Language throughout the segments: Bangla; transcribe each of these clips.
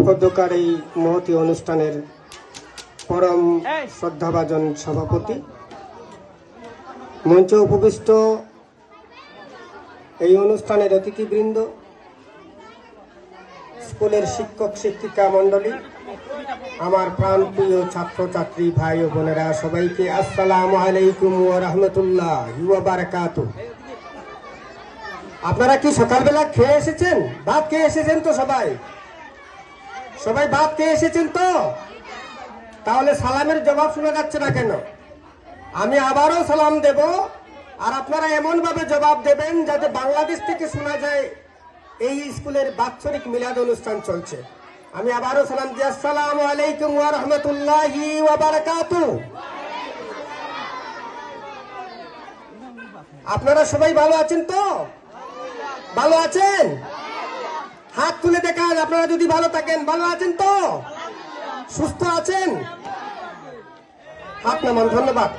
উপত্যকার এই মহতী অনুষ্ঠানের পরম শ্রদ্ধাভাজন সভাপতি, মঞ্চে উপবিষ্ট এই অনুষ্ঠানের অতিথিবৃন্দ, স্কুলের শিক্ষক শিক্ষিকা মণ্ডলী, আমার প্রাণপ্রিয় ছাত্রছাত্রী ভাই ও বোনেরা, সবাইকে আসসালামু আলাইকুম ওয়া রাহমাতুল্লাহি ওয়া বারাকাতুহু। আপনারা কি সকালবেলা খেয়ে এসেছেন? ভাত খেয়ে এসেছেন তো? সবাই ভাত খেয়ে এসেছেন তো? তাহলে সালামের জবাব শোনা যাচ্ছে না কেন? আমি আবারও সালাম দেব, আর আপনারা এমন ভাবে জবাব দেবেন যাতে বাংলাদেশ থেকে শোনা যায় এই স্কুলের বাৎসরিক মিলাদ অনুষ্ঠান চলছে। আমি আবারও সালাম দিই, আসসালামু আলাইকুম ওয়া রাহমাতুল্লাহি ওয়া বারাকাতুহু। আপনারা সবাই ভালো আছেন তো? ভালো আছেন? হাত তুলে দেখান আপনারা যদি ভালো থাকেন। ভালো আছেন তো? সুস্থ আছেন? হাত নামান। ধন্যবাদ।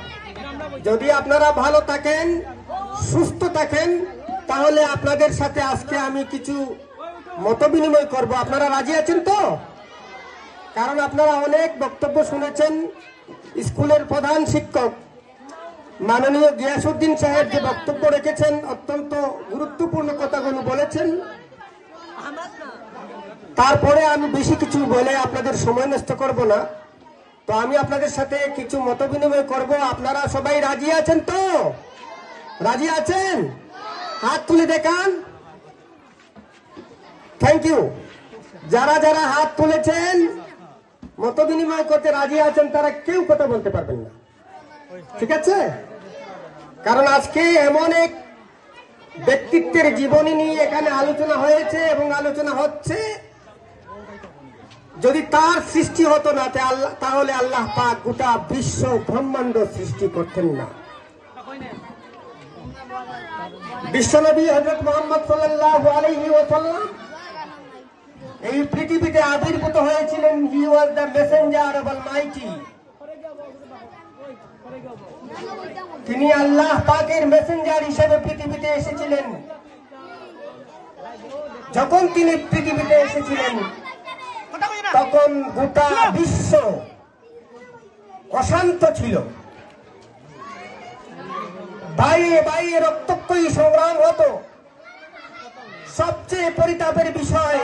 যদি আপনারা ভালো থাকেন, সুস্থ থাকেন, তাহলে আপনাদের সাথে আজকে আমি কিছু মত বিনিময় করব। আপনারা রাজি আছেন তো? কারণ আপনারা অনেক বক্তব্য শুনেছেন। স্কুলের প্রধান শিক্ষক মাননীয় গিয়াসউদ্দিন সাহেব যে বক্তব্য রেখেছেন, অত্যন্ত গুরুত্বপূর্ণ কথাগুলো বলেছেন। তারপরে আমি বেশি কিছু বলে আপনাদের সময় নষ্ট করব না। তো আমি আপনাদের সাথে কিছু মত বিনিময় করব। আপনারা সবাই রাজি আছেন তো? রাজি আছেন? হাত তুলে দেখান। Thank you. যারা যারা হাত তুলেছেন, মত বিনিময় করতে রাজি আছেন, তারা কেউ কথা বলতে পারবেন না, ঠিক আছে? কারণ আজকে এমন এক ব্যক্তিত্বের জীবনী নিয়ে এখানে আলোচনা হয়েছে এবং আলোচনা হচ্ছে। যদি তার সৃষ্টি হতো না, তাহলে আল্লাহ পাক গোটা বিশ্ব ব্রহ্মাণ্ড সৃষ্টি করতেন না। বিশ্বনবী হযরত মুহাম্মদ সাল্লাল্লাহু আলাইহি ওয়াসাল্লাম এই পৃথিবীতে আবির্ভূত হয়েছিলেন। He was the messenger of almighty. তিনি আল্লাহ পাকের মেসেঞ্জার হিসেবে পৃথিবীতে এসেছিলেন। যখন তিনি পৃথিবীতে এসেছিলেন, তখন গোটা বিশ্ব অশান্ত ছিল। বাইরে বাইরে রক্তক্ষয়ী সংগ্রাম হতো। সবচেয়ে পরিতাপের বিষয়,